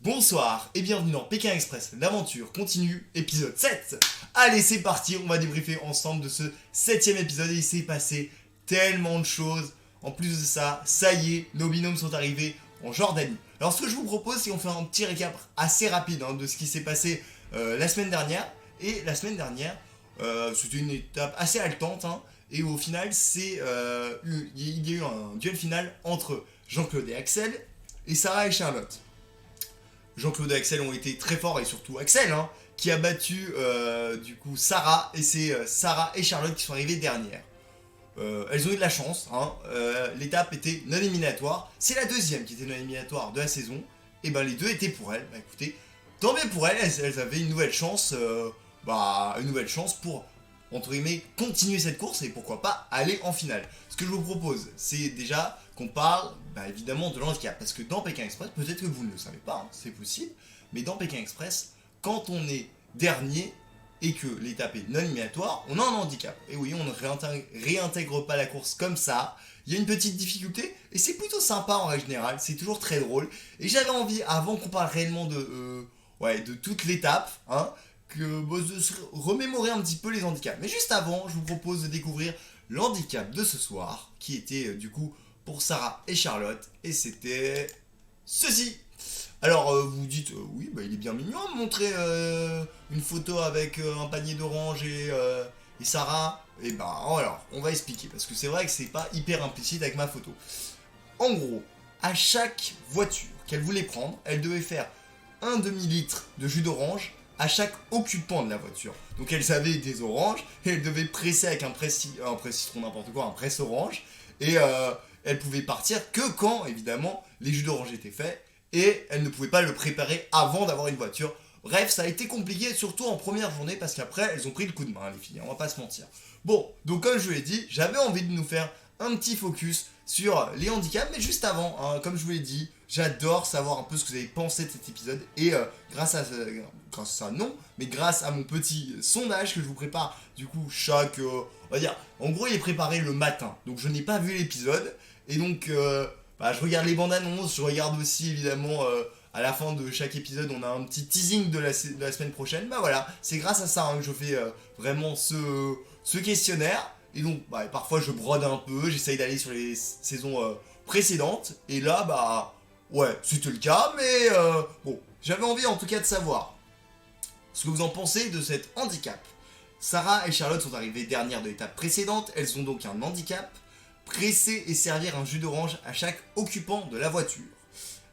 Bonsoir et bienvenue dans Pékin Express, l'aventure continue, épisode 7. Allez, c'est parti, on va débriefer ensemble de ce 7ème épisode et il s'est passé tellement de choses. En plus de ça, ça y est, nos binômes sont arrivés en Jordanie. Alors ce que je vous propose, c'est qu'on fait un petit récap assez rapide de ce qui s'est passé la semaine dernière. Et la semaine dernière, c'était une étape assez haletante. Et au final, il y a eu un duel final entre Jean-Claude et Axel et Sarah et Charlotte. Jean-Claude et Axel ont été très forts, et surtout Axel, qui a battu du coup Sarah, et c'est Sarah et Charlotte qui sont arrivées dernières. Elles ont eu de la chance, l'étape était non éliminatoire, c'est la deuxième qui était non éliminatoire de la saison, et ben les deux étaient pour elles. Bah écoutez, tant bien pour elles, elles avaient une nouvelle chance, pour, entre guillemets, continuer cette course et pourquoi pas aller en finale. Ce que je vous propose, c'est déjà qu'on parle évidemment de l'handicap, parce que dans Pékin Express, peut-être que vous ne le savez pas, c'est possible, mais dans Pékin Express, quand on est dernier et que l'étape est non éliminatoire, on a un handicap. Et oui, on ne réintègre pas la course comme ça, il y a une petite difficulté, et c'est plutôt sympa en règle générale, c'est toujours très drôle, et j'avais envie, avant qu'on parle réellement de toute l'étape, de se remémorer un petit peu les handicaps. Mais juste avant, je vous propose de découvrir l'handicap de ce soir, qui était du coup pour Sarah et Charlotte, et c'était ceci. Alors vous vous dites, oui, il est bien mignon de montrer une photo avec un panier d'oranges et Sarah. Et alors, on va expliquer, parce que c'est vrai que c'est pas hyper implicite avec ma photo. En gros, à chaque voiture qu'elle voulait prendre, elle devait faire un demi-litre de jus d'orange à chaque occupant de la voiture. Donc elle savait des oranges, et elle devait presser avec un presse-citron n'importe quoi, un presse-orange, et elle pouvait partir que quand, évidemment, les jus d'orange étaient faits, et elle ne pouvait pas le préparer avant d'avoir une voiture. Bref, ça a été compliqué, surtout en première journée, parce qu'après, elles ont pris le coup de main, les filles, on va pas se mentir. Bon, donc comme je vous l'ai dit, j'avais envie de nous faire un petit focus sur les handicaps, mais juste avant, comme je vous l'ai dit, j'adore savoir un peu ce que vous avez pensé de cet épisode, et grâce à mon petit sondage que je vous prépare, du coup, on va dire, en gros, il est préparé le matin, donc je n'ai pas vu l'épisode, et donc, je regarde les bandes annonces, je regarde aussi, évidemment, à la fin de chaque épisode, on a un petit teasing de la semaine prochaine, voilà, c'est grâce à ça que je fais vraiment ce questionnaire. Et donc, parfois je brode un peu, j'essaye d'aller sur les saisons précédentes. Et là, ouais, c'était le cas, mais bon, j'avais envie en tout cas de savoir ce que vous en pensez de cet handicap. Sarah et Charlotte sont arrivées dernières de l'étape précédente, elles ont donc un handicap. Presser et servir un jus d'orange à chaque occupant de la voiture.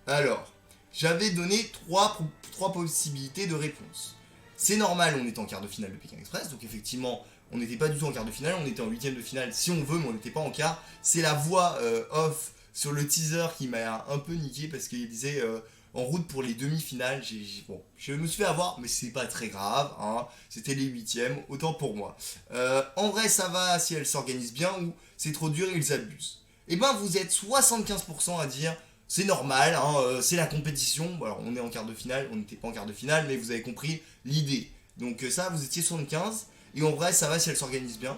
Alors, j'avais donné trois possibilités de réponse. C'est normal, on est en quart de finale de Pékin Express, donc effectivement, on n'était pas du tout en quart de finale, on était en huitième de finale si on veut, mais on n'était pas en quart. C'est la voix off sur le teaser qui m'a un peu niqué, parce qu'il disait en route pour les demi-finales. Je me suis fait avoir, mais c'est pas très grave, c'était les huitièmes, autant pour moi. En vrai, ça va si elle s'organise bien, ou c'est trop dur et ils abusent. Et vous êtes 75% à dire c'est normal, c'est la compétition. Alors on est en quart de finale, on n'était pas en quart de finale, mais vous avez compris l'idée. Donc ça, vous étiez 75%. Et en vrai, ça va si elle s'organise bien,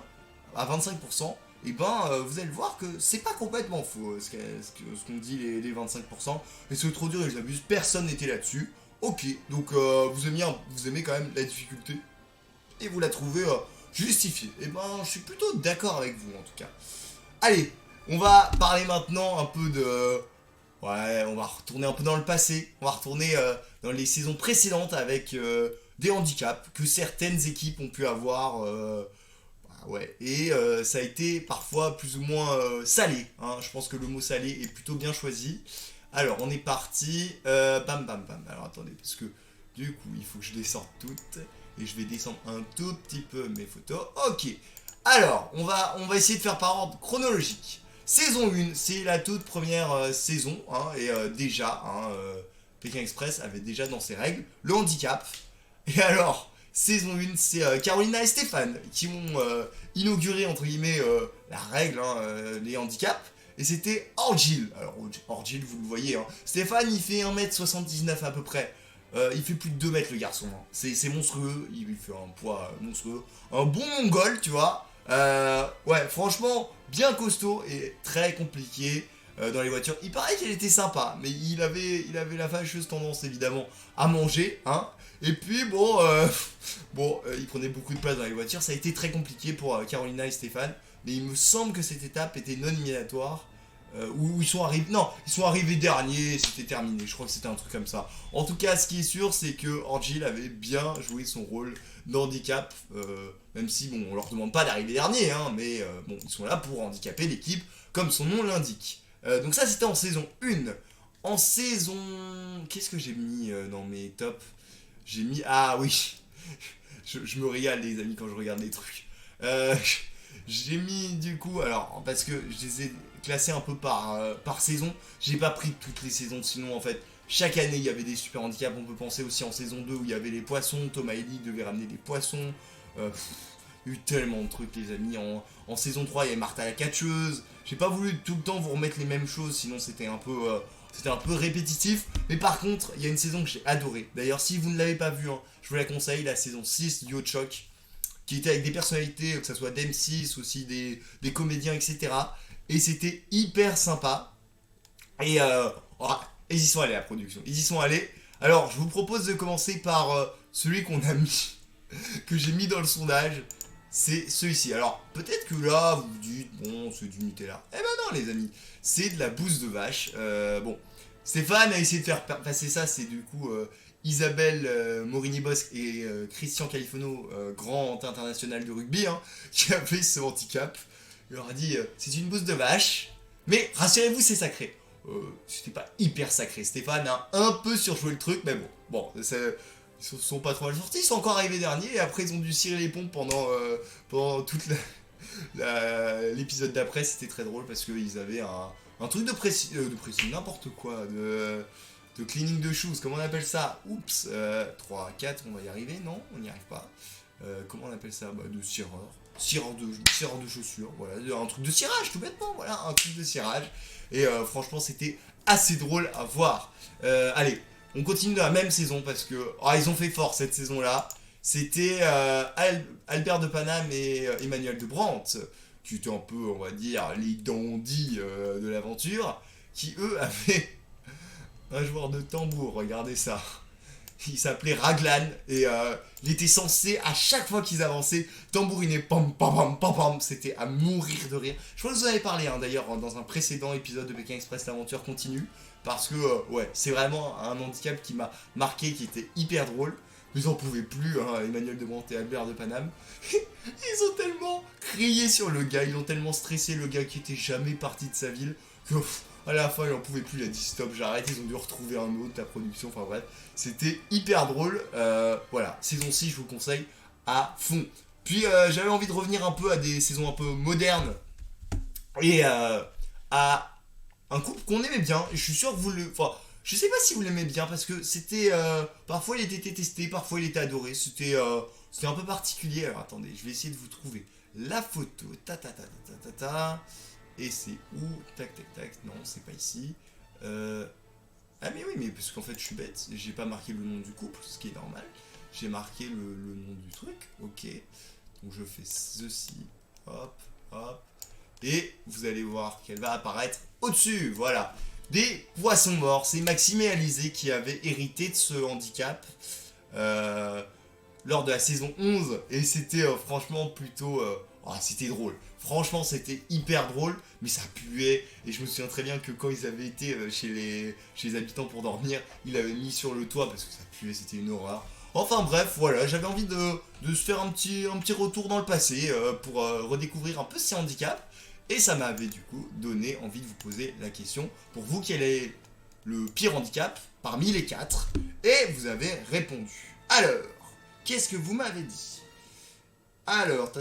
à 25%, et vous allez voir que c'est pas complètement faux ce qu'on dit les 25%. Et c'est trop dur, ils abusent, personne n'était là-dessus. Ok, donc vous aimez quand même la difficulté, et vous la trouvez justifiée. Et je suis plutôt d'accord avec vous en tout cas. Allez, on va parler maintenant un peu de... Ouais, on va retourner un peu dans le passé, on va retourner dans les saisons précédentes avec... des handicaps que certaines équipes ont pu avoir, et ça a été parfois plus ou moins salé. Je pense que le mot salé est plutôt bien choisi. Alors on est parti, Alors attendez, parce que du coup il faut que je descende toutes, et je vais descendre un tout petit peu mes photos. Ok, alors on va essayer de faire par ordre chronologique. Saison 1, c'est la toute première saison, et déjà, Pékin Express avait déjà dans ses règles le handicap. Et alors, saison 1, c'est Carolina et Stéphane qui ont inauguré, entre guillemets, la règle, les handicaps. Et c'était Orgil. Alors, Orgil, vous le voyez, Stéphane, il fait 1m79 à peu près. Il fait plus de 2 mètres, le garçon. C'est monstrueux, il fait un poids monstrueux. Un bon mongol, tu vois. Ouais, franchement, bien costaud et très compliqué. dans les voitures. Il paraît qu'elle était sympa, mais il avait la fâcheuse tendance évidemment à manger, hein. Et puis bon, il prenait beaucoup de place dans les voitures. Ça a été très compliqué pour Carolina et Stéphane, mais il me semble que cette étape était non éliminatoire. Où ils sont arrivés. Non, ils sont arrivés derniers, c'était terminé. Je crois que c'était un truc comme ça. En tout cas, ce qui est sûr, c'est que Orgil avait bien joué son rôle d'handicap. Même si, bon, on leur demande pas d'arriver dernier, hein, mais bon, ils sont là pour handicaper l'équipe, comme son nom l'indique. Donc, ça, c'était en saison 1. En saison. Qu'est-ce que j'ai mis dans mes tops? J'ai mis. Ah oui, je me régale, les amis, quand je regarde les trucs. J'ai mis du coup, alors, parce que je les ai classés un peu par saison, j'ai pas pris toutes les saisons, sinon en fait, chaque année il y avait des super handicaps. On peut penser aussi en saison 2 où il y avait les poissons, Thomas Ellie devait ramener des poissons. Il y a eu tellement de trucs, les amis. En saison 3, il y avait Martha la catcheuse. J'ai pas voulu tout le temps vous remettre les mêmes choses, sinon c'était un peu répétitif. Mais par contre, il y a une saison que j'ai adorée. D'ailleurs, si vous ne l'avez pas vue, hein, je vous la conseille, la saison 6 du Hot Choc, qui était avec des personnalités, que ce soit d'M6, aussi des comédiens, etc. Et c'était hyper sympa. Et ils y sont allés, la production. Ils y sont allés. Alors, je vous propose de commencer par celui qu'on a mis, que j'ai mis dans le sondage. C'est celui-ci. Alors, peut-être que là, vous vous dites, bon, c'est du Nutella. Eh ben non, les amis. C'est de la bouse de vache. Bon, Stéphane a essayé de faire passer ça. C'est du coup Isabelle Morini-Bosque et Christian Califono, grand international de rugby, hein, qui a fait ce handicap. Il leur a dit c'est une bouse de vache, mais rassurez-vous, c'est sacré. C'était pas hyper sacré. Stéphane a un peu surjoué le truc, mais bon, ils se sont pas trop mal sortis. Ils sont encore arrivés derniers et après ils ont dû cirer les pompes pendant toute l'épisode d'après. C'était très drôle parce qu'ils avaient un truc de pressing, n'importe quoi, de cleaning de shoes, comment on appelle ça? Oups, 3, 4, on va y arriver, non? On n'y arrive pas. Comment on appelle ça? De cireur. Cireur de chaussures, voilà, un truc de cirage, tout bêtement, voilà, un truc de cirage. Et franchement, c'était assez drôle à voir. Allez, on continue dans la même saison parce que ils ont fait fort cette saison-là. C'était Albert de Paname et Emmanuel de Brandt, qui étaient un peu, on va dire, les dandys de l'aventure, qui eux avaient un joueur de tambour, regardez ça. Il s'appelait Raglan et il était censé, à chaque fois qu'ils avançaient, tambouriner pam pam pam pam pam. C'était à mourir de rire. Je crois que vous en avez parlé d'ailleurs dans un précédent épisode de Pékin Express, l'aventure continue. Parce que, c'est vraiment un handicap qui m'a marqué, qui était hyper drôle. Ils en pouvaient plus, hein, Emmanuel de Brandt et Albert de Paname. Ils ont tellement crié sur le gars, ils ont tellement stressé le gars qui était jamais parti de sa ville que à la fin il en pouvait plus, il a dit stop, j'arrête, ils ont dû retrouver un autre, la production, enfin bref, c'était hyper drôle. Voilà, saison 6 je vous conseille à fond. Puis j'avais envie de revenir un peu à des saisons un peu modernes et à un couple qu'on aimait bien, et je suis sûr que vous le... Enfin, je sais pas si vous l'aimez bien parce que c'était... parfois il était détesté, parfois il était adoré, c'était un peu particulier. Alors attendez, je vais essayer de vous trouver la photo, et c'est où? Tac tac tac, non c'est pas ici. Ah mais oui, mais parce qu'en fait je suis bête, j'ai pas marqué le nom du couple, ce qui est normal. J'ai marqué le nom du truc, ok. Donc je fais ceci, hop, hop. Et vous allez voir qu'elle va apparaître au-dessus, voilà. Des poissons morts, c'est Maxime et Alizé qui avaient hérité de ce handicap lors de la saison 11. Et c'était franchement plutôt... c'était drôle. Franchement, c'était hyper drôle, mais ça puait. Et je me souviens très bien que quand ils avaient été chez les habitants pour dormir, ils l'avaient mis sur le toit parce que ça puait, c'était une horreur. Enfin bref, voilà, j'avais envie de se faire un petit retour dans le passé pour redécouvrir un peu ces handicaps. Et ça m'avait du coup donné envie de vous poser la question, pour vous, quel est le pire handicap parmi les 4? Et vous avez répondu. Alors, qu'est-ce que vous m'avez dit? Alors,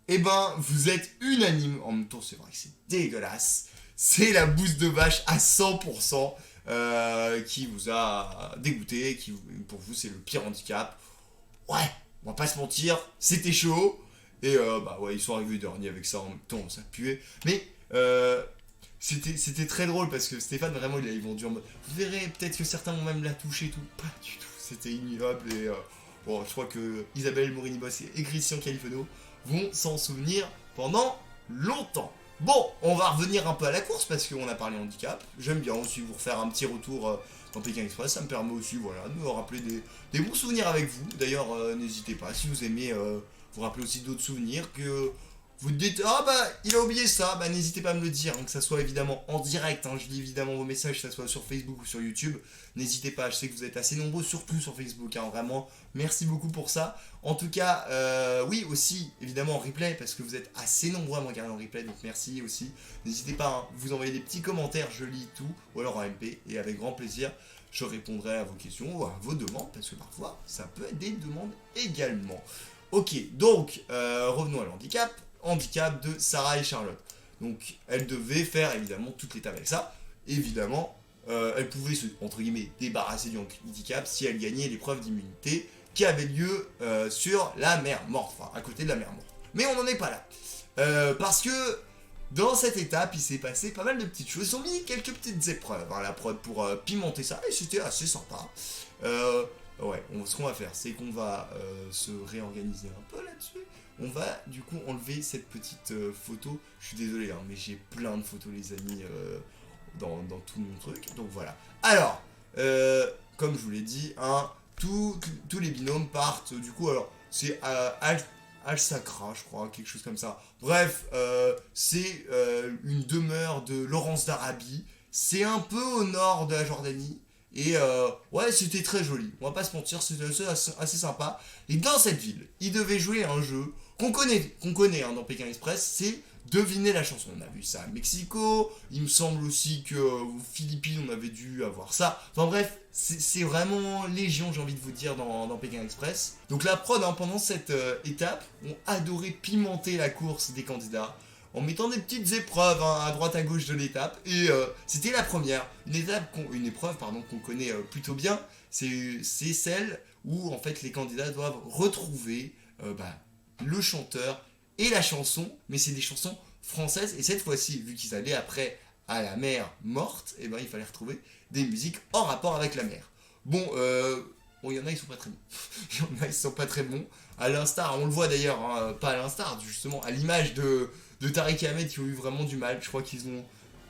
eh ben, vous êtes unanime. En même temps, c'est vrai que c'est dégueulasse. C'est la bouse de vache à 100% qui vous a dégoûté, qui pour vous c'est le pire handicap. Ouais, on va pas se mentir, c'était chaud. Et ils sont arrivés derniers avec ça en même temps, ça puait. Mais c'était très drôle parce que Stéphane, vraiment, il avait vendu en mode. Vous verrez, peut-être que certains vont même la toucher et tout. Pas du tout, c'était ignoble. Et je crois que Isabelle Morini-Bosque et Christian Califono vont s'en souvenir pendant longtemps. Bon, on va revenir un peu à la course parce qu'on a parlé handicap. J'aime bien aussi vous refaire un petit retour dans Pékin Express. Ça me permet aussi voilà, de me rappeler des bons souvenirs avec vous. D'ailleurs, n'hésitez pas si vous aimez vous rappeler aussi d'autres souvenirs que vous dites ah bah il a oublié ça, bah n'hésitez pas à me le dire, hein, que ça soit évidemment en direct, hein, je lis évidemment vos messages, que ça soit sur Facebook ou sur YouTube, n'hésitez pas, je sais que vous êtes assez nombreux, surtout sur Facebook, hein, vraiment, merci beaucoup pour ça. En tout cas, oui aussi évidemment en replay, parce que vous êtes assez nombreux à me regarder en replay, donc merci aussi. N'hésitez pas, hein, vous envoyez des petits commentaires, je lis tout, ou alors en MP, et avec grand plaisir, je répondrai à vos questions ou à vos demandes, parce que parfois ça peut être des demandes également. Ok, donc revenons à l'handicap. Handicap de Sarah et Charlotte. Donc elle devait faire évidemment toute l'étape avec ça. Évidemment, elle pouvait se, entre guillemets, débarrasser du handicap si elle gagnait l'épreuve d'immunité qui avait lieu sur la mer morte, enfin à côté de la mer morte. Mais on n'en est pas là. Parce que dans cette étape, il s'est passé pas mal de petites choses. Ils ont mis quelques petites épreuves à la prod pour pimenter ça et c'était assez sympa. Ouais, ce qu'on va faire, c'est qu'on va se réorganiser un peu là-dessus. On va du coup enlever cette petite photo. Je suis désolé, hein, mais j'ai plein de photos, les amis, dans tout mon truc. Donc voilà. Alors, comme je vous l'ai dit, hein, tous les binômes partent. Du coup, alors, c'est Al-Sakra, je crois, quelque chose comme ça. Bref, c'est une demeure de Laurence d'Arabie. C'est un peu au nord de la Jordanie. Et ouais, c'était très joli. On va pas se mentir, c'était assez sympa. Et dans cette ville, il devait jouer un jeu qu'on connaît hein, dans Pékin Express, c'est deviner la chanson. On a vu ça à Mexico, il me semble aussi que aux Philippines, on avait dû avoir ça. Enfin bref, c'est vraiment légion, j'ai envie de vous dire, dans Pékin Express. Donc la prod, hein, pendant cette étape, ont adoré pimenter la course des candidats en mettant des petites épreuves hein, à droite à gauche de l'étape. Et c'était la première, une épreuve qu'on connaît plutôt bien. C'est celle où en fait les candidats doivent retrouver le chanteur et la chanson, mais c'est des chansons françaises. Et cette fois-ci, vu qu'ils allaient après à la mer morte, et ben il fallait retrouver des musiques en rapport avec la mer. Bon, il y en a ils sont pas très bons. Il y en a ils sont pas très bons. À l'instar, on le voit d'ailleurs, hein, pas à l'instar, justement, à l'image de Tariq et Ahmed qui ont eu vraiment du mal. Je crois qu'ils ont.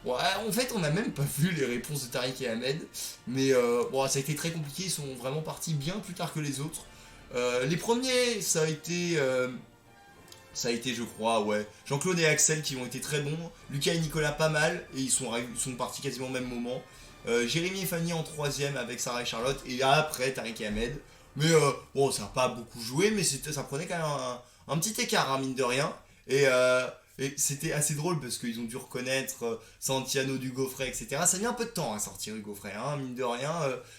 Ouais, en fait, on n'a même pas vu les réponses de Tariq et Ahmed, mais bon, ça a été très compliqué. Ils sont vraiment partis bien plus tard que les autres. Les premiers, ça a été, je crois, ouais. Jean-Claude et Axel qui ont été très bons. Lucas et Nicolas pas mal, et ils sont partis quasiment au même moment. Jérémy et Fanny en troisième avec Sarah et Charlotte, et après Tariq et Ahmed. Mais bon, ça n'a pas beaucoup joué, mais ça prenait quand même un petit écart, hein, mine de rien. Et c'était assez drôle parce qu'ils ont dû reconnaître Santiano du Gaufret, etc. Ça a mis un peu de temps à sortir du Gaufret, hein, mine de rien.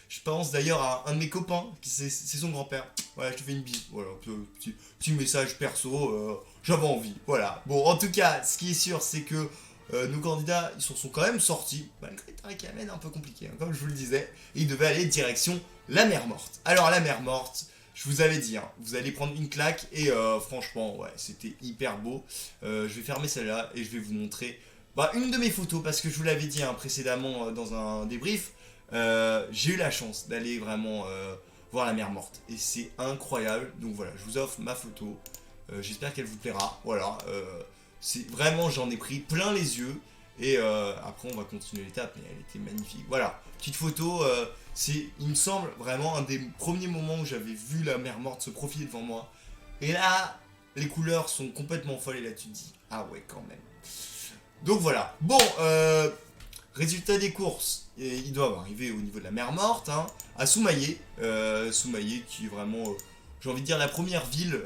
Je pense d'ailleurs à un de mes copains, c'est son grand-père. Voilà, je te fais une bise. Voilà, petit message perso, j'avais envie. Voilà. Bon, en tout cas, ce qui est sûr, c'est que nos candidats, ils sont quand même sortis, malgré Tariq Ahmed, un peu compliqué, hein, comme je vous le disais. Et ils devaient aller direction la mer morte. Alors, la mer morte. Je vous avais dit, hein, vous allez prendre une claque et franchement, ouais, c'était hyper beau. Je vais fermer celle-là et je vais vous montrer une de mes photos parce que je vous l'avais dit hein, précédemment dans un débrief. J'ai eu la chance d'aller vraiment voir la mer morte et c'est incroyable. Donc voilà, je vous offre ma photo. J'espère qu'elle vous plaira. Voilà, c'est vraiment, j'en ai pris plein les yeux. Et après, on va continuer l'étape, mais elle était magnifique. Voilà, petite photo. C'est, il me semble, vraiment un des premiers moments où j'avais vu la mer morte se profiler devant moi. Et là, les couleurs sont complètement folles et là tu te dis, ah ouais quand même. Donc voilà. Bon, résultat des courses. Ils doivent arriver au niveau de la mer morte, hein, à Soumaillé. Soumaillé qui est vraiment, j'ai envie de dire, la première ville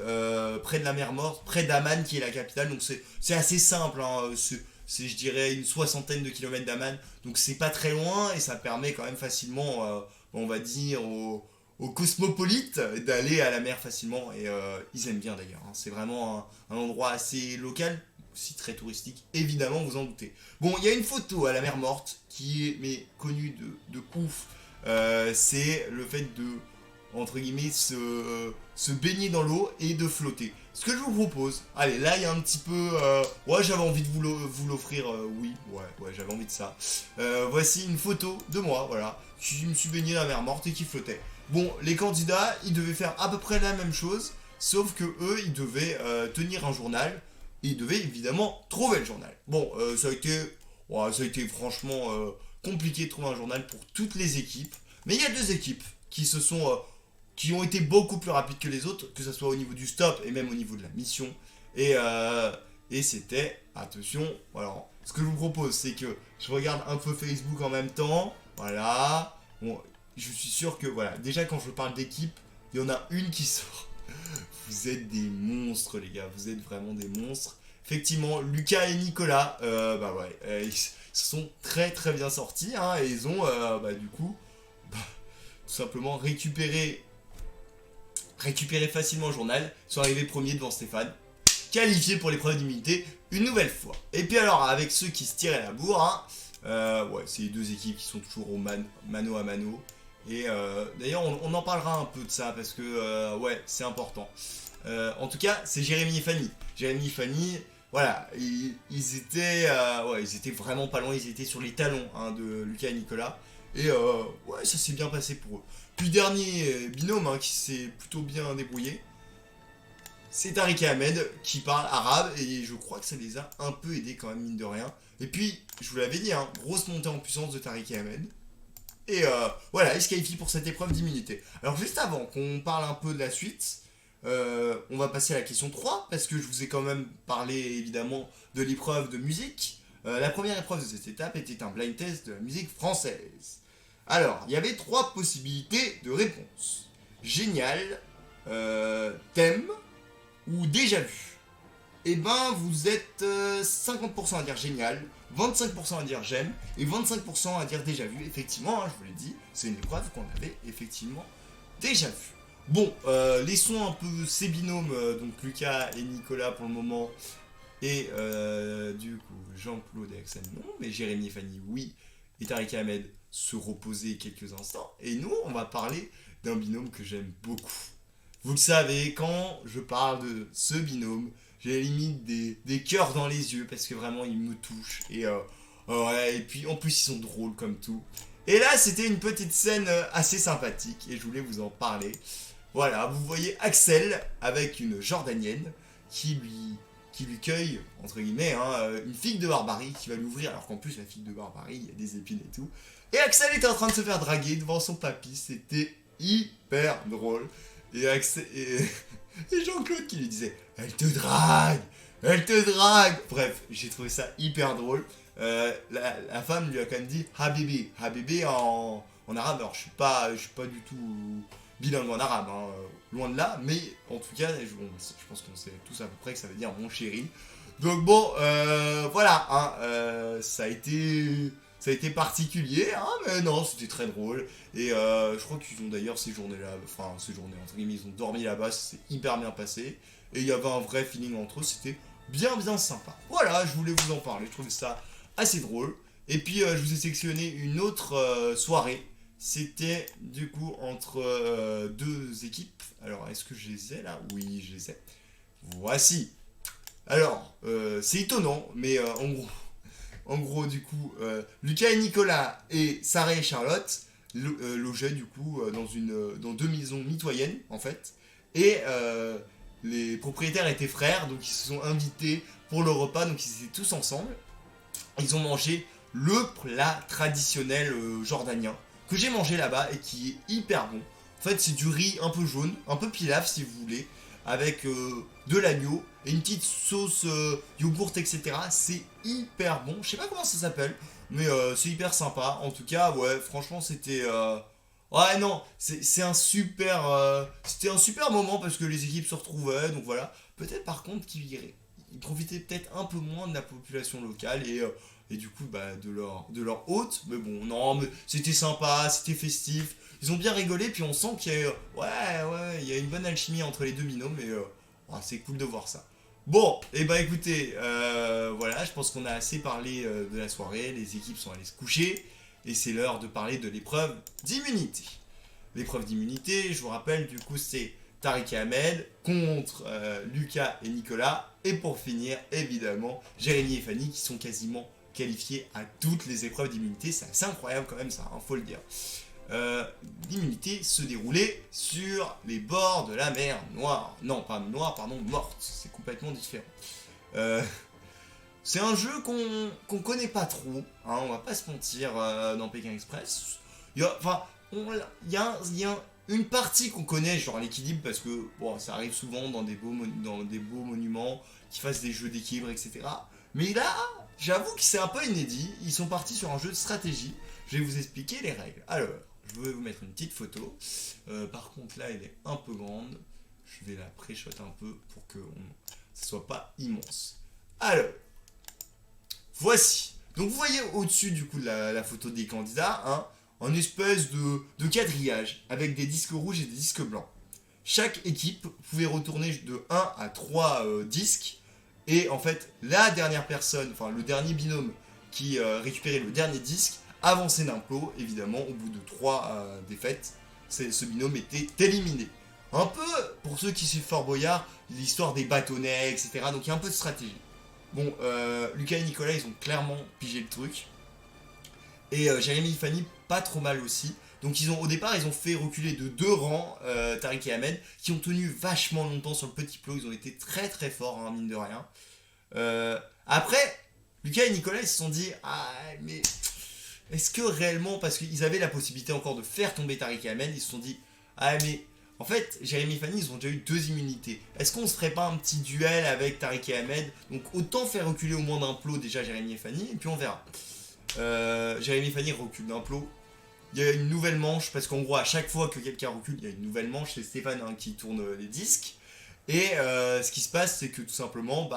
près de la mer morte, près d'Amman qui est la capitale. Donc c'est assez simple, hein, c'est je dirais une 60aine de kilomètres d'Amman, donc c'est pas très loin et ça permet quand même facilement, on va dire, aux cosmopolites d'aller à la mer facilement et ils aiment bien d'ailleurs, hein. C'est vraiment un endroit assez local, aussi très touristique, évidemment vous en doutez. Bon, il y a une photo à la mer morte qui est connue de ouf, c'est le fait de, entre guillemets, se baigner dans l'eau et de flotter. Ce que je vous propose, allez, là il y a un petit peu, ouais j'avais envie de vous l'offrir, oui, ouais j'avais envie de ça. Voici une photo de moi, voilà, qui me suis baigné dans la mer morte et qui flottait. Bon, les candidats, ils devaient faire à peu près la même chose, sauf que eux, ils devaient tenir un journal et ils devaient évidemment trouver le journal. Bon, ouais, ça a été franchement compliqué de trouver un journal pour toutes les équipes, mais il y a deux équipes qui ont été beaucoup plus rapides que les autres, que ce soit au niveau du stop et même au niveau de la mission. Et, euh, et c'était, attention, alors ce que je vous propose, c'est que je regarde un peu Facebook en même temps, voilà. Bon, je suis sûr que, voilà, déjà quand je parle d'équipe, il y en a une qui sort. Vous êtes des monstres, les gars, vous êtes vraiment des monstres. Effectivement, Lucas et Nicolas, bah ouais, ils se sont très très bien sortis, hein, et ils ont, du coup, bah, tout simplement récupéré facilement le journal, sont arrivés premiers devant Stéphane, qualifiés pour l'épreuve d'immunité une nouvelle fois. Et puis alors, avec ceux qui se tiraient la bourre, hein, ouais, c'est les deux équipes qui sont toujours au mano à mano. Et d'ailleurs, on en parlera un peu de ça parce que, ouais, c'est important. En tout cas, c'est Jérémy et Fanny. Jérémy et Fanny, voilà, ils étaient vraiment pas loin, ils étaient sur les talons, hein, de Lucas et Nicolas. Et ouais, ça s'est bien passé pour eux. Puis dernier binôme, hein, qui s'est plutôt bien débrouillé, c'est Tariq et Ahmed qui parlent arabe et je crois que ça les a un peu aidés quand même, mine de rien. Et puis, je vous l'avais dit, hein, grosse montée en puissance de Tariq et Ahmed. Et voilà, ils se qualifient pour cette épreuve d'immunité. Alors juste avant qu'on parle un peu de la suite, on va passer à la question 3, parce que je vous ai quand même parlé évidemment de l'épreuve de musique. La première épreuve de cette étape était un blind test de la musique française. Alors, il y avait 3 possibilités de réponse. Génial, thème ou déjà vu. Et ben, vous êtes 50% à dire génial, 25% à dire j'aime et 25% à dire déjà vu. Effectivement, hein, je vous l'ai dit, c'est une épreuve qu'on avait effectivement déjà vue. Bon, laissons un peu ces binômes, donc Lucas et Nicolas pour le moment, et du coup Jean-Claude et Axel non, mais Jérémy et Fanny oui, et Tariq et Ahmed se reposer quelques instants. Et nous, on va parler d'un binôme que j'aime beaucoup. Vous le savez, quand je parle de ce binôme, j'ai limite des cœurs dans les yeux parce que vraiment ils me touchent. Et, ouais, et puis en plus ils sont drôles comme tout. Et là c'était une petite scène assez sympathique et je voulais vous en parler. Voilà, vous voyez Axel avec une Jordanienne qui lui cueille, entre guillemets, hein, une figue de Barbarie qui va l'ouvrir alors qu'en plus la figue de Barbarie il y a des épines et tout. Et Axel était en train de se faire draguer devant son papy, c'était hyper drôle. Et et Jean-Claude qui lui disait elle te drague, elle te drague. Bref, j'ai trouvé ça hyper drôle. La femme lui a quand même dit Habibi, Habibi en arabe. Alors je suis pas du tout bilingue en arabe, hein, loin de là, mais en tout cas, je pense qu'on sait tous à peu près que ça veut dire mon chéri. Donc bon, voilà, hein, ça a été particulier, hein, mais non, c'était très drôle. Et je crois qu'ils ont d'ailleurs séjourné là, enfin séjourné entre guillemets, ils ont dormi là-bas, c'est hyper bien passé. Et il y avait un vrai feeling entre eux, c'était bien bien sympa. Voilà, je voulais vous en parler, je trouvais ça assez drôle. Et puis je vous ai sélectionné une autre soirée. C'était du coup entre deux équipes. Alors est-ce que je les ai là? Oui, je les ai. Voici. Alors, c'est étonnant, mais en gros, du coup, Lucas et Nicolas et Sarah et Charlotte logeaient du coup dans deux maisons mitoyennes en fait. Et les propriétaires étaient frères, donc ils se sont invités pour le repas, donc ils étaient tous ensemble. Ils ont mangé le plat traditionnel jordanien que j'ai mangé là-bas et qui est hyper bon. En fait, c'est du riz un peu jaune, un peu pilaf si vous voulez, avec de l'agneau et une petite sauce yogourt, etc. C'est hyper bon. Je sais pas comment ça s'appelle, mais c'est hyper sympa. En tout cas, ouais, franchement, c'était. Ouais, non, c'est un super. C'était un super moment parce que les équipes se retrouvaient, donc voilà. Peut-être par contre qu'ils profitaient peut-être un peu moins de la population locale et du coup bah, de leur hôte. Mais bon, non, mais c'était sympa, c'était festif. Ils ont bien rigolé, puis on sent qu'il y a, il y a une bonne alchimie entre les deux binômes, et c'est cool de voir ça. Bon, et bah écoutez, voilà, je pense qu'on a assez parlé de la soirée, les équipes sont allées se coucher, et c'est l'heure de parler de l'épreuve d'immunité. L'épreuve d'immunité, je vous rappelle, du coup, c'est Tariq et Ahmed contre Lucas et Nicolas, et pour finir, évidemment, Jérémy et Fanny qui sont quasiment qualifiés à toutes les épreuves d'immunité. C'est assez incroyable quand même ça, hein, faut le dire. L'immunité se déroulait sur les bords de la mer Noire. Non, pas Noire, pardon, Morte. C'est complètement différent. Euh, c'est un jeu qu'on connaît pas trop, hein, on va pas se mentir dans Pékin Express. Enfin, il y a une partie qu'on connaît, genre l'équilibre, parce que bon, ça arrive souvent dans des beaux monuments qui fassent des jeux d'équilibre, etc. Mais là, j'avoue que c'est un peu inédit. Ils sont partis sur un jeu de stratégie. Je vais vous expliquer les règles. Alors, je vais vous mettre une petite photo. Par contre, là, elle est un peu grande. Je vais la pré-shot un peu pour que ça soit pas immense. Alors, voici. Donc vous voyez au-dessus du coup de la photo des candidats, hein, un espèce de quadrillage avec des disques rouges et des disques blancs. Chaque équipe pouvait retourner de 1 à 3 disques. Et en fait, la dernière personne, enfin le dernier binôme qui récupérait le dernier disque, avançait d'un plot, évidemment, au bout de 3 défaites, ce binôme était éliminé. Un peu, pour ceux qui suivent Fort Boyard, l'histoire des bâtonnets, etc. Donc il y a un peu de stratégie. Bon, Lucas et Nicolas, ils ont clairement pigé le truc. Et Jérémy et Fanny, pas trop mal aussi. Donc au départ, ils ont fait reculer de 2 rangs Tariq et Ahmed, qui ont tenu vachement longtemps sur le petit plot. Ils ont été très très forts, hein, mine de rien. Après, Lucas et Nicolas, ils se sont dit, ah, mais est-ce que réellement, parce qu'ils avaient la possibilité encore de faire tomber Tariq et Ahmed, ils se sont dit, ah, mais en fait, Jérémy et Fanny, ils ont déjà eu 2 immunités. Est-ce qu'on se ferait pas un petit duel avec Tariq et Ahmed? Donc autant faire reculer au moins d'un plot déjà Jérémy et Fanny, et puis on verra. Jérémy et Fanny reculent d'un plot. Il y a une nouvelle manche, parce qu'en gros, à chaque fois que quelqu'un recule, il y a une nouvelle manche. C'est Stéphane, hein, qui tourne les disques. Et ce qui se passe, c'est que tout simplement,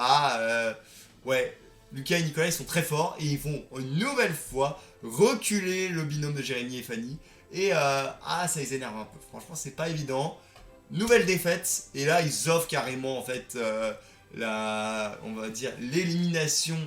ouais, Lucas et Nicolas, ils sont très forts et ils vont une nouvelle fois reculer le binôme de Jérémy et Fanny. Et ça les énerve un peu. Franchement, c'est pas évident. Nouvelle défaite. Et là, ils offrent carrément, en fait, on va dire, l'élimination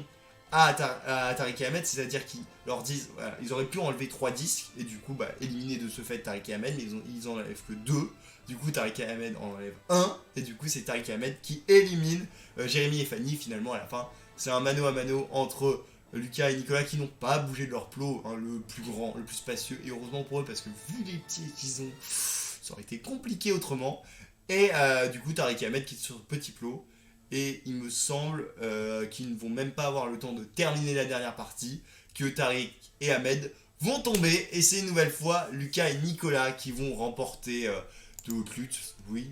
à Tariq et Ahmed, c'est-à-dire qu'ils leur disent, voilà, ils auraient pu enlever 3 disques et du coup éliminer de ce fait Tariq et Ahmed, mais ils en enlèvent que 2. Du coup, Tariq et Ahmed en enlèvent 1 et du coup, c'est Tariq et Ahmed qui élimine Jérémy et Fanny finalement à la fin. C'est un mano à mano entre Lucas et Nicolas qui n'ont pas bougé de leur plot, hein, le plus grand, le plus spacieux, et heureusement pour eux parce que vu les pieds qu'ils ont, ça aurait été compliqué autrement. Et du coup, Tariq et Ahmed qui sont sur le petit plot. Et il me semble qu'ils ne vont même pas avoir le temps de terminer la dernière partie, que Tariq et Ahmed vont tomber, et c'est une nouvelle fois Lucas et Nicolas qui vont remporter de haute lutte, oui,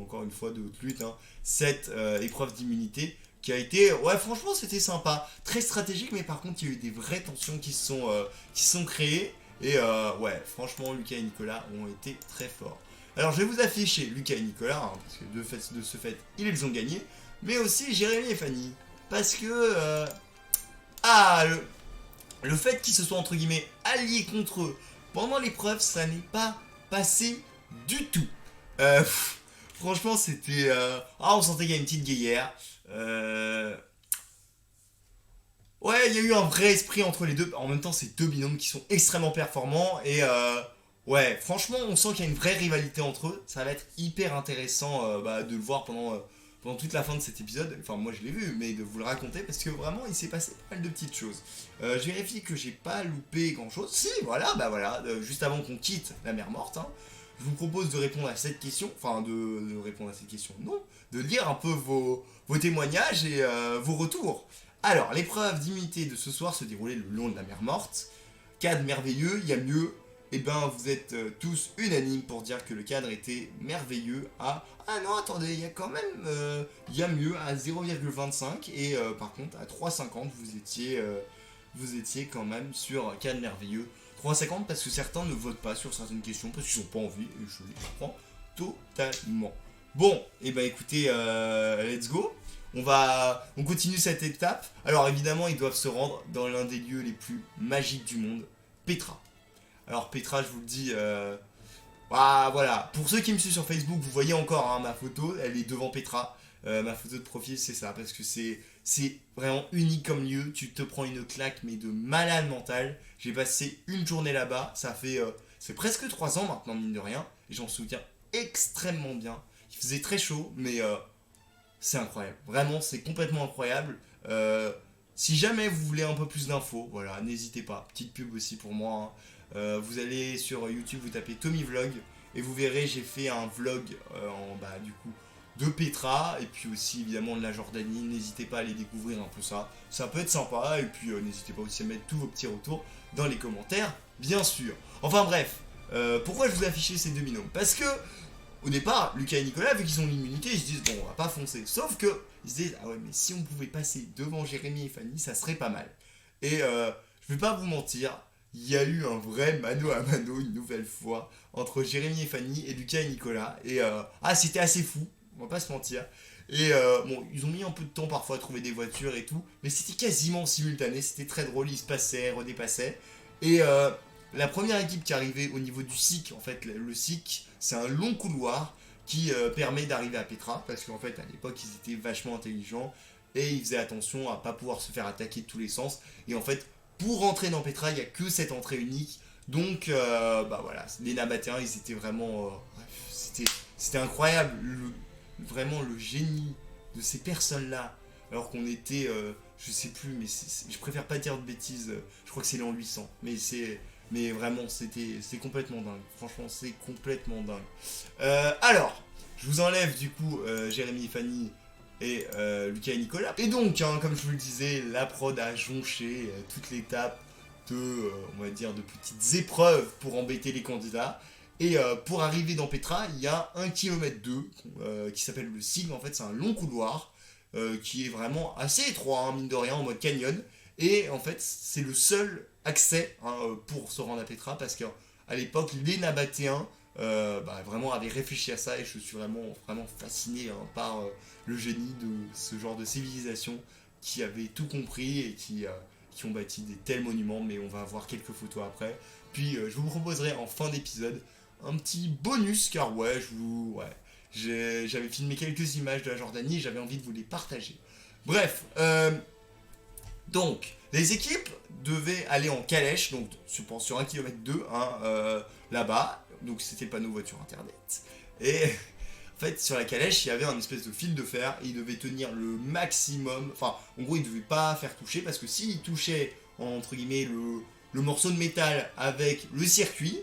encore une fois de haute lutte, hein, cette épreuve d'immunité qui a été, ouais, franchement c'était sympa, très stratégique, mais par contre il y a eu des vraies tensions qui se sont créées, et ouais, franchement Lucas et Nicolas ont été très forts. Alors je vais vous afficher Lucas et Nicolas, hein, parce que de ce fait, ils les ont gagnés, mais aussi Jérémy et Fanny. Parce que... le fait qu'ils se soient entre guillemets alliés contre eux pendant l'épreuve, ça n'est pas passé du tout. Franchement, c'était... on sentait qu'il y a une petite guéguerre. Ouais, il y a eu un vrai esprit entre les deux. En même temps, c'est deux binômes qui sont extrêmement performants. Et ouais, franchement, on sent qu'il y a une vraie rivalité entre eux. Ça va être hyper intéressant de le voir pendant toute la fin de cet épisode. Enfin, moi je l'ai vu, mais de vous le raconter parce que vraiment, il s'est passé pas mal de petites choses. Je vérifie que j'ai pas loupé grand chose. Si, voilà, juste avant qu'on quitte la mer morte, hein, je vous propose de répondre à cette question. Enfin, de répondre à cette question, non. De lire un peu vos témoignages et vos retours. Alors, l'épreuve d'immunité de ce soir se déroulait le long de la mer morte. Cadre merveilleux, il y a mieux. Et ben, vous êtes tous unanimes pour dire que le cadre était merveilleux à... Ah non, attendez, il y a quand même... il y a mieux à 0,25 et par contre à 3,50 vous étiez quand même sur cadre merveilleux. 3,50 parce que certains ne votent pas sur certaines questions parce qu'ils n'ont pas envie et je les comprends totalement. Bon, et ben écoutez, let's go. On continue cette étape. Alors évidemment, ils doivent se rendre dans l'un des lieux les plus magiques du monde, Petra. Alors Petra, je vous le dis, voilà. Pour ceux qui me suivent sur Facebook, vous voyez encore, hein, ma photo, elle est devant Petra. Ma photo de profil, c'est ça, parce que c'est vraiment unique comme lieu. Tu te prends une claque, mais de malade mental. J'ai passé une journée là-bas. C'est presque 3 ans maintenant, mine de rien, et j'en souviens extrêmement bien. Il faisait très chaud, mais c'est incroyable. Vraiment, c'est complètement incroyable. Si jamais vous voulez un peu plus d'infos, voilà, n'hésitez pas. Petite pub aussi pour moi, hein. Vous allez sur YouTube, vous tapez Tommy Vlog et vous verrez, j'ai fait un vlog du coup de Petra, et puis aussi évidemment de la Jordanie. N'hésitez pas à aller découvrir un peu ça. Ça peut être sympa, et puis n'hésitez pas aussi à mettre tous vos petits retours dans les commentaires, bien sûr. Enfin bref, pourquoi je vous ai affiché ces deux binômes? Parce que, au départ, Lucas et Nicolas, vu qu'ils ont l'immunité, ils se disent bon, on va pas foncer. Sauf que, ils se disent ah ouais, mais si on pouvait passer devant Jérémy et Fanny, ça serait pas mal. Et je vais pas vous mentir, il y a eu un vrai mano à mano une nouvelle fois entre Jérémy et Fanny et Lucas et Nicolas. Et c'était assez fou, on va pas se mentir. Et bon, ils ont mis un peu de temps parfois à trouver des voitures et tout, mais c'était quasiment simultané, c'était très drôle, ils se passaient, redépassaient. Et la première équipe qui arrivait au niveau du SIC, en fait, le SIC, c'est un long couloir qui permet d'arriver à Petra, parce qu'en fait, à l'époque, ils étaient vachement intelligents et ils faisaient attention à pas pouvoir se faire attaquer de tous les sens. Et en fait, pour rentrer dans Petra, il n'y a que cette entrée unique. Donc, voilà, les Nabatéens, ils étaient vraiment. C'était incroyable, vraiment le génie de ces personnes-là. Alors qu'on était, je sais plus, mais je préfère pas dire de bêtises, je crois que c'est l'an 800. Mais vraiment, c'est complètement dingue. Franchement, c'est complètement dingue. Alors, je vous enlève du coup Jérémy et Fanny et Lucas et Nicolas. Et donc, comme je vous le disais, la prod a jonché toute l'étape on va dire, de petites épreuves pour embêter les candidats. Et pour arriver dans Petra, il y a 1,2 km qui s'appelle le SIG. En fait, c'est un long couloir qui est vraiment assez étroit, hein, mine de rien, en mode canyon. Et en fait, c'est le seul accès pour se rendre à Petra parce qu'à l'époque, les Nabatéens vraiment avaient réfléchi à ça et je suis vraiment, vraiment fasciné par le génie de ce genre de civilisation qui avait tout compris et qui ont bâti des tels monuments. Mais on va voir quelques photos après. Puis je vous proposerai en fin d'épisode un petit bonus car j'avais filmé quelques images de la Jordanie et j'avais envie de vous les partager. Bref, donc les équipes devaient aller en calèche, donc sur 1,2 km là-bas, donc c'était le panneau voiture internet. Et en fait sur la calèche il y avait un espèce de fil de fer et ils devaient tenir le maximum, enfin en gros ils ne devaient pas faire toucher parce que s'ils touchaient entre guillemets le morceau de métal avec le circuit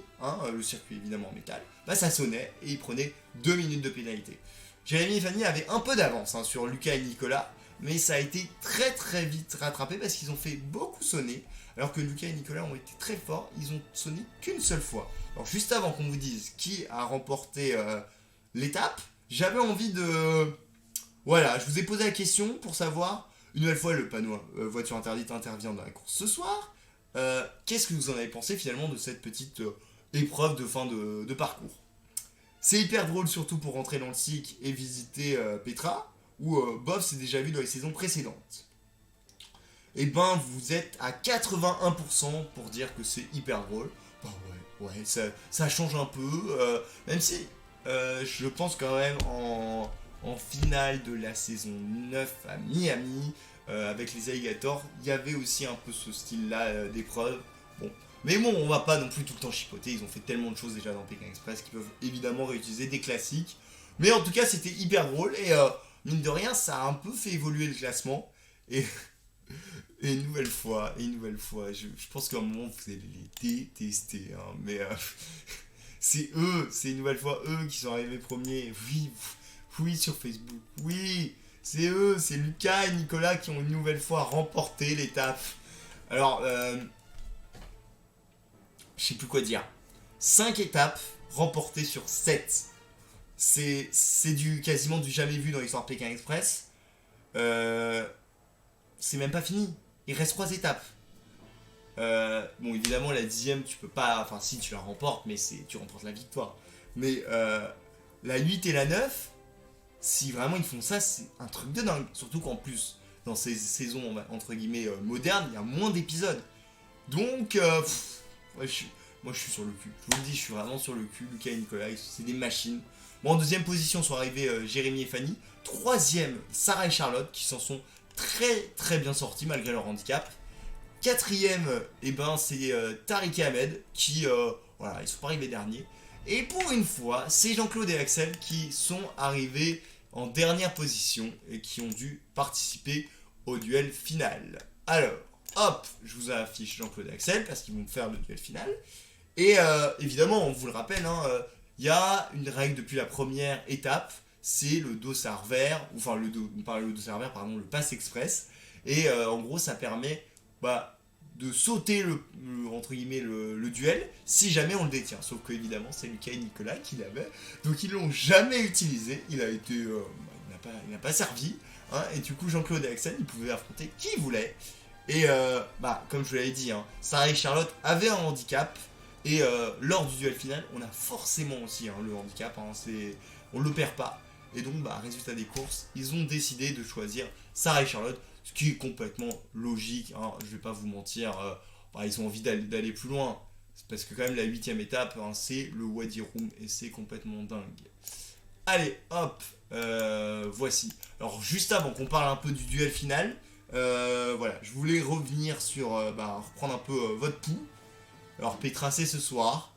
évidemment en métal, ça sonnait et ils prenaient 2 minutes de pénalité. Jérémy et Fanny avaient un peu d'avance sur Lucas et Nicolas, mais ça a été très très vite rattrapé parce qu'ils ont fait beaucoup sonner, alors que Lucas et Nicolas ont été très forts, ils ont sonné qu'une seule fois. Alors juste avant qu'on vous dise qui a remporté l'étape, j'avais envie de... Voilà, je vous ai posé la question pour savoir, une nouvelle fois le panneau voiture interdite intervient dans la course ce soir. Qu'est-ce que vous en avez pensé finalement de cette petite épreuve de fin de parcours? C'est hyper drôle surtout pour rentrer dans le SIC et visiter Petra, où bof c'est déjà vu dans les saisons précédentes. Et vous êtes à 81% pour dire que c'est hyper drôle. Ouais, ça change un peu, même si je pense quand même en finale de la saison 9 à Miami, avec les alligators, il y avait aussi un peu ce style-là d'épreuve. Mais bon, on va pas non plus tout le temps chipoter, ils ont fait tellement de choses déjà dans Pékin Express qu'ils peuvent évidemment réutiliser des classiques. Mais en tout cas, c'était hyper drôle et mine de rien, ça a un peu fait évoluer le classement. Et une nouvelle fois, je pense qu'à un moment vous allez les détester, mais c'est une nouvelle fois eux qui sont arrivés premiers. Oui, sur Facebook, oui, c'est eux, c'est Lucas et Nicolas qui ont une nouvelle fois remporté l'étape. Alors, je sais plus quoi dire. 5 étapes remportées sur 7. C'est quasiment du jamais vu dans l'histoire de Pékin Express. C'est même pas fini. Il reste 3 étapes. Évidemment, la 10ème, tu peux pas... Enfin, si, tu la remportes, mais tu remportes la victoire. Mais la 8 et la 9, si vraiment ils font ça, c'est un truc de dingue. Surtout qu'en plus, dans ces saisons, entre guillemets, modernes, il y a moins d'épisodes. Donc, moi je suis sur le cul. Je vous le dis, je suis vraiment sur le cul. Lucas et Nicolas, c'est des machines. En deuxième position sont arrivés Jérémy et Fanny. Troisième, Sarah et Charlotte, qui s'en sont très très bien sortis malgré leur handicap. Quatrième, c'est Tariq et Ahmed, qui, ils sont pas arrivés derniers. Et pour une fois, c'est Jean-Claude et Axel qui sont arrivés en dernière position et qui ont dû participer au duel final. Alors, hop, je vous affiche Jean-Claude et Axel parce qu'ils vont faire le duel final. Et évidemment, on vous le rappelle, il y a une règle depuis la première étape, c'est le dossard vert, enfin le dossard vert, pardon, le pass express. Et en gros, ça permet de sauter entre guillemets le duel si jamais on le détient. Sauf que évidemment, c'est Lucas et Nicolas qui l'avaient, donc ils l'ont jamais utilisé. Il a été, il n'a pas servi. Hein, et du coup, Jean-Claude et Axel, ils pouvaient affronter qui ils voulaient. Et comme je vous l'avais dit, hein, Sarah et Charlotte avaient un handicap. Et lors du duel final, on a forcément aussi le handicap. Hein, on le perd pas. Et donc, résultat des courses, ils ont décidé de choisir Sarah et Charlotte, ce qui est complètement logique. Hein, je vais pas vous mentir. Ils ont envie d'aller plus loin. C'est parce que quand même la 8ème étape, hein, c'est le Wadi Rum et c'est complètement dingue. Allez, hop, voici. Alors juste avant qu'on parle un peu du duel final, je voulais revenir sur, reprendre un peu votre pouls. Alors Petra, c'est ce soir.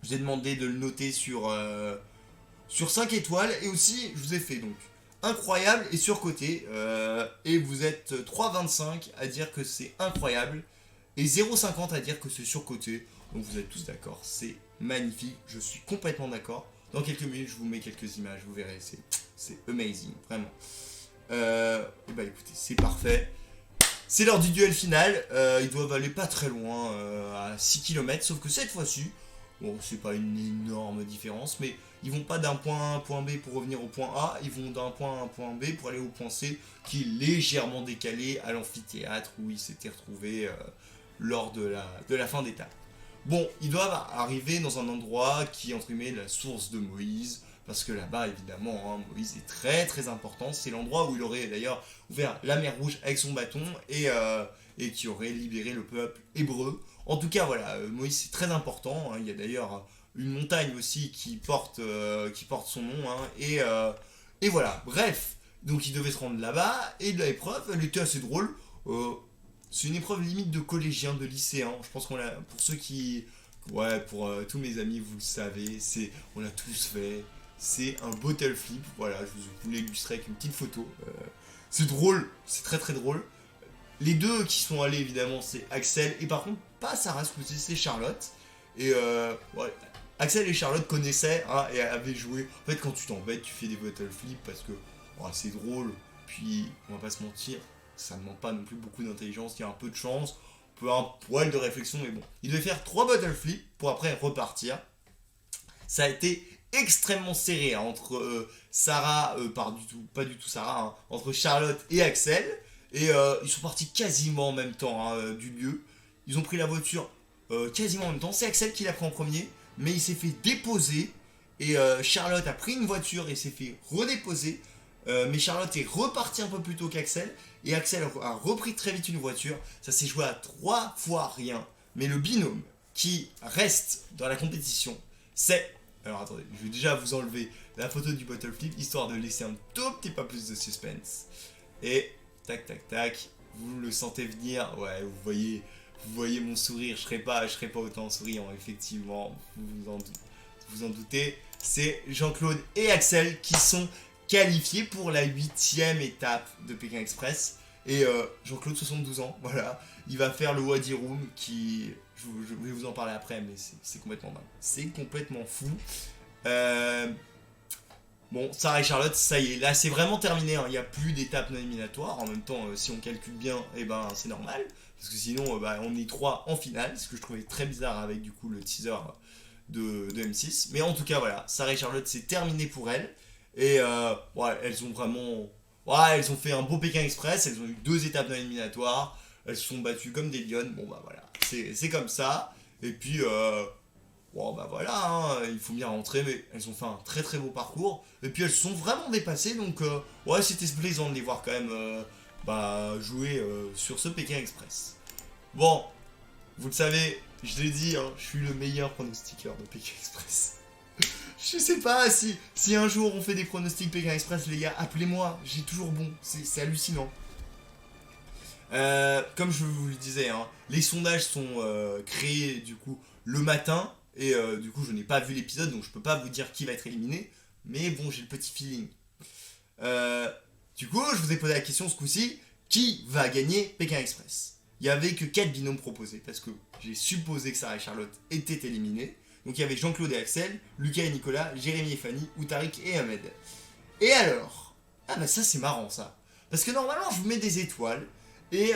Je vous ai demandé de le noter sur 5 étoiles. Et aussi, je vous ai fait donc incroyable et surcoté. Et vous êtes 3,25 à dire que c'est incroyable. Et 0,50 à dire que c'est surcoté. Donc vous êtes tous d'accord. C'est magnifique. Je suis complètement d'accord. Dans quelques minutes, je vous mets quelques images. Vous verrez. C'est amazing. Vraiment. Écoutez, c'est parfait. C'est l'heure du duel final, ils doivent aller pas très loin, à 6 km, sauf que cette fois-ci, bon, c'est pas une énorme différence, mais ils vont pas d'un point A à un point B pour revenir au point A, ils vont d'un point A à un point B pour aller au point C, qui est légèrement décalé à l'amphithéâtre où ils s'étaient retrouvés lors de la fin d'étape. Bon, ils doivent arriver dans un endroit qui est entre guillemets la source de Moïse, parce que là-bas, évidemment, Moïse est très très important. C'est l'endroit où il aurait d'ailleurs ouvert la mer Rouge avec son bâton et qui aurait libéré le peuple hébreu. En tout cas, voilà, Moïse c'est très important. Hein. Il y a d'ailleurs une montagne aussi qui porte son nom. Hein. Et voilà, bref. Donc il devait se rendre là-bas. Et de l'épreuve, elle était assez drôle. C'est une épreuve limite de collégiens, de lycéens. Je pense qu'on l'a, pour ceux qui... Ouais, pour tous mes amis, vous le savez, on l'a tous fait. C'est un bottle flip, voilà, je vous l'illustrer avec une petite photo. C'est drôle, c'est très très drôle. Les deux qui sont allés évidemment, c'est Axel et par contre pas Sarah, c'est Charlotte. Et Axel et Charlotte connaissaient et avaient joué. En fait, quand tu t'embêtes, tu fais des bottle flip parce que c'est drôle. Puis on va pas se mentir, ça ne demande pas non plus beaucoup d'intelligence, il y a un peu de chance, un poil de réflexion, mais bon. Il devait faire 3 bottle flips pour après repartir. Ça a été extrêmement serré entre Sarah, pas du tout Sarah, entre Charlotte et Axel. Et ils sont partis quasiment en même temps du lieu. Ils ont pris la voiture quasiment en même temps. C'est Axel qui l'a pris en premier, mais il s'est fait déposer. Et Charlotte a pris une voiture et s'est fait redéposer. Mais Charlotte est repartie un peu plus tôt qu'Axel. Et Axel a repris très vite une voiture. Ça s'est joué à 3 fois rien. Mais le binôme qui reste dans la compétition, c'est... Alors attendez, je vais déjà vous enlever la photo du bottle flip, histoire de laisser un tout petit peu plus de suspense. Et tac tac tac, vous le sentez venir, ouais, vous voyez mon sourire, je serai pas autant souriant, effectivement, vous en doutez. C'est Jean-Claude et Axel qui sont qualifiés pour la 8ème étape de Pékin Express. Et Jean-Claude, 72 ans, voilà, il va faire le Wadi Rum qui... Je vais vous en parler après, mais c'est complètement dingue. C'est complètement fou. Bon, Sarah et Charlotte, ça y est, là c'est vraiment terminé. Il n'y a plus d'étapes non éliminatoires. En même temps, si on calcule bien, c'est normal. Parce que sinon, on est 3 en finale. Ce que je trouvais très bizarre avec du coup le teaser de M6. Mais en tout cas, voilà, Sarah et Charlotte, c'est terminé pour elles. Et elles ont vraiment... Ouais, elles ont fait un beau Pékin Express. Elles ont eu 2 étapes non éliminatoires. Elles se sont battues comme des lionnes. Bon, voilà, c'est comme ça. Et puis, il faut bien rentrer. Mais elles ont fait un très très beau parcours. Et puis, elles se sont vraiment dépassées. Donc, c'était plaisant de les voir quand même jouer sur ce Pékin Express. Bon, vous le savez, je l'ai dit, je suis le meilleur pronostiqueur de Pékin Express. Je sais pas si un jour on fait des pronostics Pékin Express, les gars, appelez-moi. J'ai toujours bon. C'est hallucinant. Comme je vous le disais, les sondages sont créés du coup le matin et du coup je n'ai pas vu l'épisode donc je peux pas vous dire qui va être éliminé, mais bon j'ai le petit feeling. Du coup je vous ai posé la question ce coup-ci, qui va gagner Pékin Express? Il y avait que 4 binômes proposés parce que j'ai supposé que Sarah et Charlotte étaient éliminées, Donc il y avait Jean-Claude et Axel, Lucas et Nicolas, Jérémy et Fanny, ou Tariq et Ahmed. Et alors, ah bah ça c'est marrant ça. Parce que normalement je vous mets des étoiles, et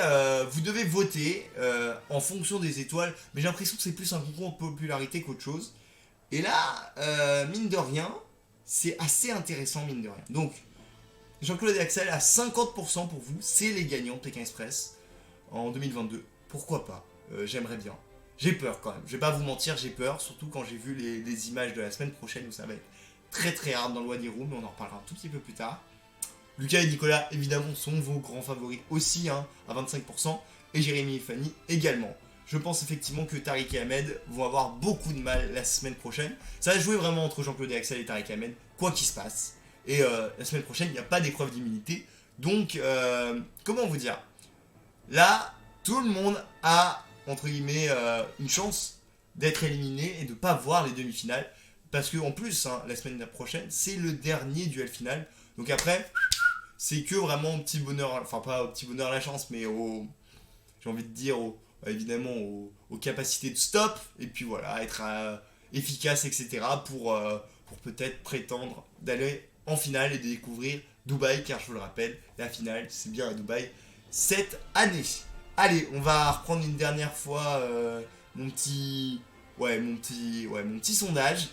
vous devez voter en fonction des étoiles, mais j'ai l'impression que c'est plus un concours de popularité qu'autre chose. Et là, mine de rien, c'est assez intéressant mine de rien. Donc, Jean-Claude et Axel à 50% pour vous, c'est les gagnants de Pékin Express en 2022. Pourquoi pas? J'aimerais bien. J'ai peur quand même, je vais pas vous mentir, j'ai peur, surtout quand j'ai vu les images de la semaine prochaine où ça va être très très hard dans le Wadi Room, mais on en reparlera un tout petit peu plus tard. Lucas et Nicolas, évidemment, sont vos grands favoris aussi, hein, à 25%, et Jérémy et Fanny également. Je pense effectivement que Tariq et Ahmed vont avoir beaucoup de mal la semaine prochaine. Ça va jouer vraiment entre Jean-Claude et Axel et Tariq et Ahmed, quoi qu'il se passe. Et la semaine prochaine, il n'y a pas d'épreuve d'immunité. Donc, comment vous dire? Là, tout le monde a, entre guillemets, une chance d'être éliminé et de ne pas voir les demi-finales. Parce que en plus, hein, la semaine prochaine, c'est le dernier duel final. Donc après, c'est que vraiment au petit bonheur, enfin pas au petit bonheur la chance, mais j'ai envie de dire, évidemment, aux capacités de stop, et puis voilà, être efficace, etc. pour peut-être prétendre d'aller en finale et de découvrir Dubaï, car je vous le rappelle, la finale, c'est bien à Dubaï cette année. Allez, on va reprendre une dernière fois mon petit sondage.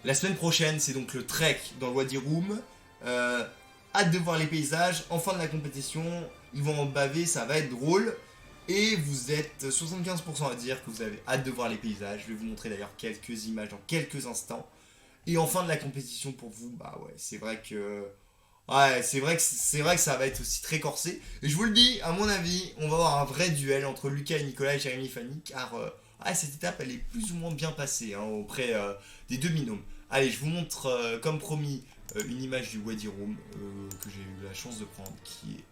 La semaine prochaine, c'est donc le trek dans le Wadi Rum. Hâte de voir les paysages. En fin de la compétition, ils vont en baver, ça va être drôle. Et vous êtes 75% à dire que vous avez hâte de voir les paysages. Je vais vous montrer d'ailleurs quelques images dans quelques instants. Et en fin de la compétition pour vous, bah ouais, c'est vrai que... Ouais, c'est vrai que ça va être aussi très corsé. Et je vous le dis, à mon avis, on va avoir un vrai duel entre Lucas et Nicolas et Jérémy et Fanny, car cette étape, elle est plus ou moins bien passée auprès des deux binômes. Allez, je vous montre, comme promis, une image du Wadi Rum que j'ai eu la chance de prendre, qui est...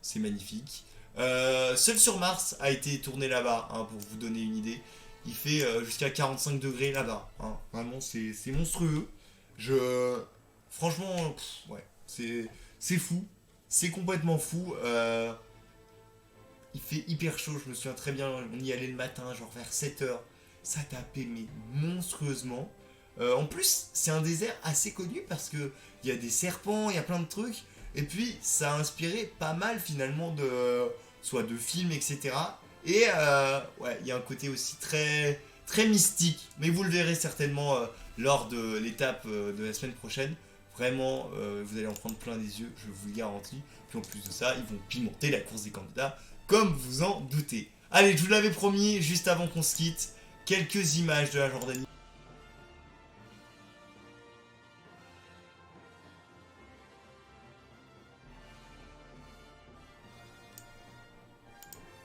c'est magnifique. Seul sur Mars a été tourné là-bas, pour vous donner une idée. Il fait jusqu'à 45 degrés là-bas. Vraiment, c'est monstrueux. Franchement, ouais. C'est fou, c'est complètement fou. Il fait hyper chaud, je me souviens très bien, on y allait le matin, genre vers 7h. Ça tapait mais monstrueusement. En plus, c'est un désert assez connu parce que il y a des serpents, il y a plein de trucs. Et puis, ça a inspiré pas mal finalement soit de films, etc. Et ouais, il y a un côté aussi très, très mystique. Mais vous le verrez certainement lors de l'étape de la semaine prochaine. Vraiment, vous allez en prendre plein les yeux, je vous le garantis. Puis en plus de ça, ils vont pimenter la course des candidats, comme vous en doutez. Allez, je vous l'avais promis, juste avant qu'on se quitte, quelques images de la Jordanie.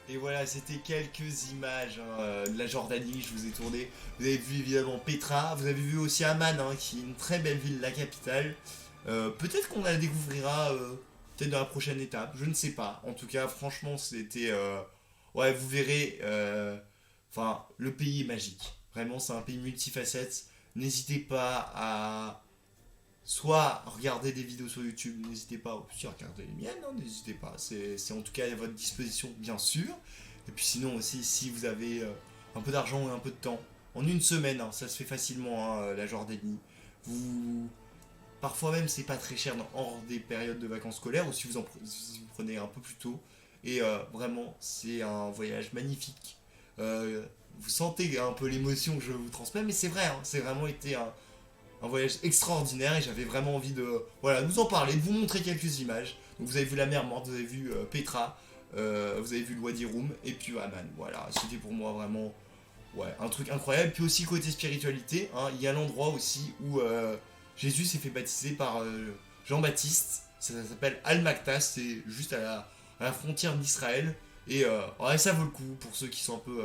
Et voilà, c'était quelques images de la Jordanie, je vous ai tourné. Vous avez vu évidemment Petra, vous avez vu aussi Amman, qui est une très belle ville, la capitale. Peut-être qu'on la découvrira peut-être dans la prochaine étape, je ne sais pas. En tout cas, franchement, c'était... ouais, vous verrez, enfin, le pays est magique. Vraiment, c'est un pays multifacette. N'hésitez pas à soit regarder des vidéos sur YouTube, n'hésitez pas aussi à regarder les miennes, n'hésitez pas, c'est en tout cas à votre disposition bien sûr. Et puis sinon aussi, si vous avez un peu d'argent et un peu de temps, en une semaine, ça se fait facilement, la Jordanie. Parfois même c'est pas très cher hors des périodes de vacances scolaires, ou si vous prenez un peu plus tôt. Et vraiment, c'est un voyage magnifique. Vous sentez un peu l'émotion que je vous transmets, mais c'est vrai, c'est vraiment été un voyage extraordinaire et j'avais vraiment envie de vous en parler, de vous montrer quelques images. Donc vous avez vu la mer morte, vous avez vu Petra, vous avez vu le Wadi Rum et puis Amman. Voilà, c'était pour moi vraiment un truc incroyable. Puis aussi côté spiritualité, il y a l'endroit aussi où Jésus s'est fait baptiser par Jean-Baptiste. Ça s'appelle Al-Maktas, c'est juste à la frontière d'Israël. Et ça vaut le coup pour ceux qui sont un peu...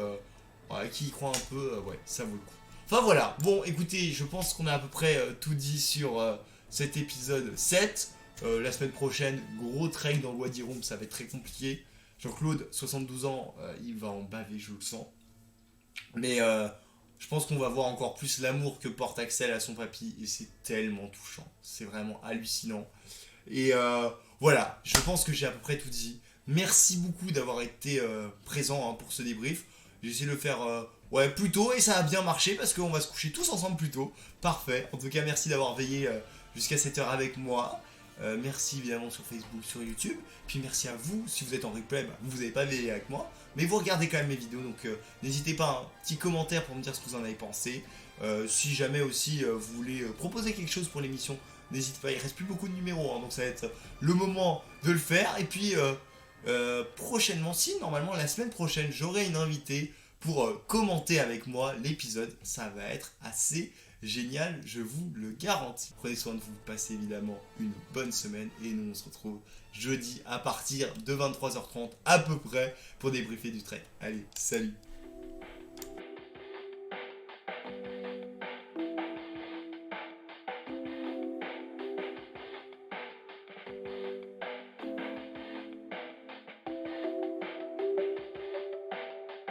qui y croient un peu, ça vaut le coup. Enfin voilà, bon écoutez, je pense qu'on a à peu près tout dit sur cet épisode 7. La semaine prochaine, gros trek dans le Wadi Rum, ça va être très compliqué. Jean-Claude, 72 ans, il va en baver, je le sens. Mais je pense qu'on va voir encore plus l'amour que porte Axel à son papy, et c'est tellement touchant. C'est vraiment hallucinant. Et voilà, je pense que j'ai à peu près tout dit. Merci beaucoup d'avoir été présent pour ce débrief. J'ai essayé de le faire Ouais, plus tôt, et ça a bien marché parce qu'on va se coucher tous ensemble plus tôt. Parfait. En tout cas, merci d'avoir veillé jusqu'à cette heure avec moi. Merci évidemment sur Facebook, sur YouTube. Puis merci à vous, si vous êtes en replay, bah, vous n'avez pas veillé avec moi. Mais vous regardez quand même mes vidéos, donc n'hésitez pas, un petit commentaire pour me dire ce que vous en avez pensé. Si jamais aussi vous voulez proposer quelque chose pour l'émission, n'hésitez pas, il reste plus beaucoup de numéros, hein, donc ça va être le moment de le faire. Et puis prochainement, si normalement la semaine prochaine, j'aurai une invitée pour commenter avec moi l'épisode. Ça va être assez génial, je vous le garantis. Prenez soin de vous, passez évidemment une bonne semaine et nous on se retrouve jeudi à partir de 23h30 à peu près pour débriefer du trek. Allez, salut!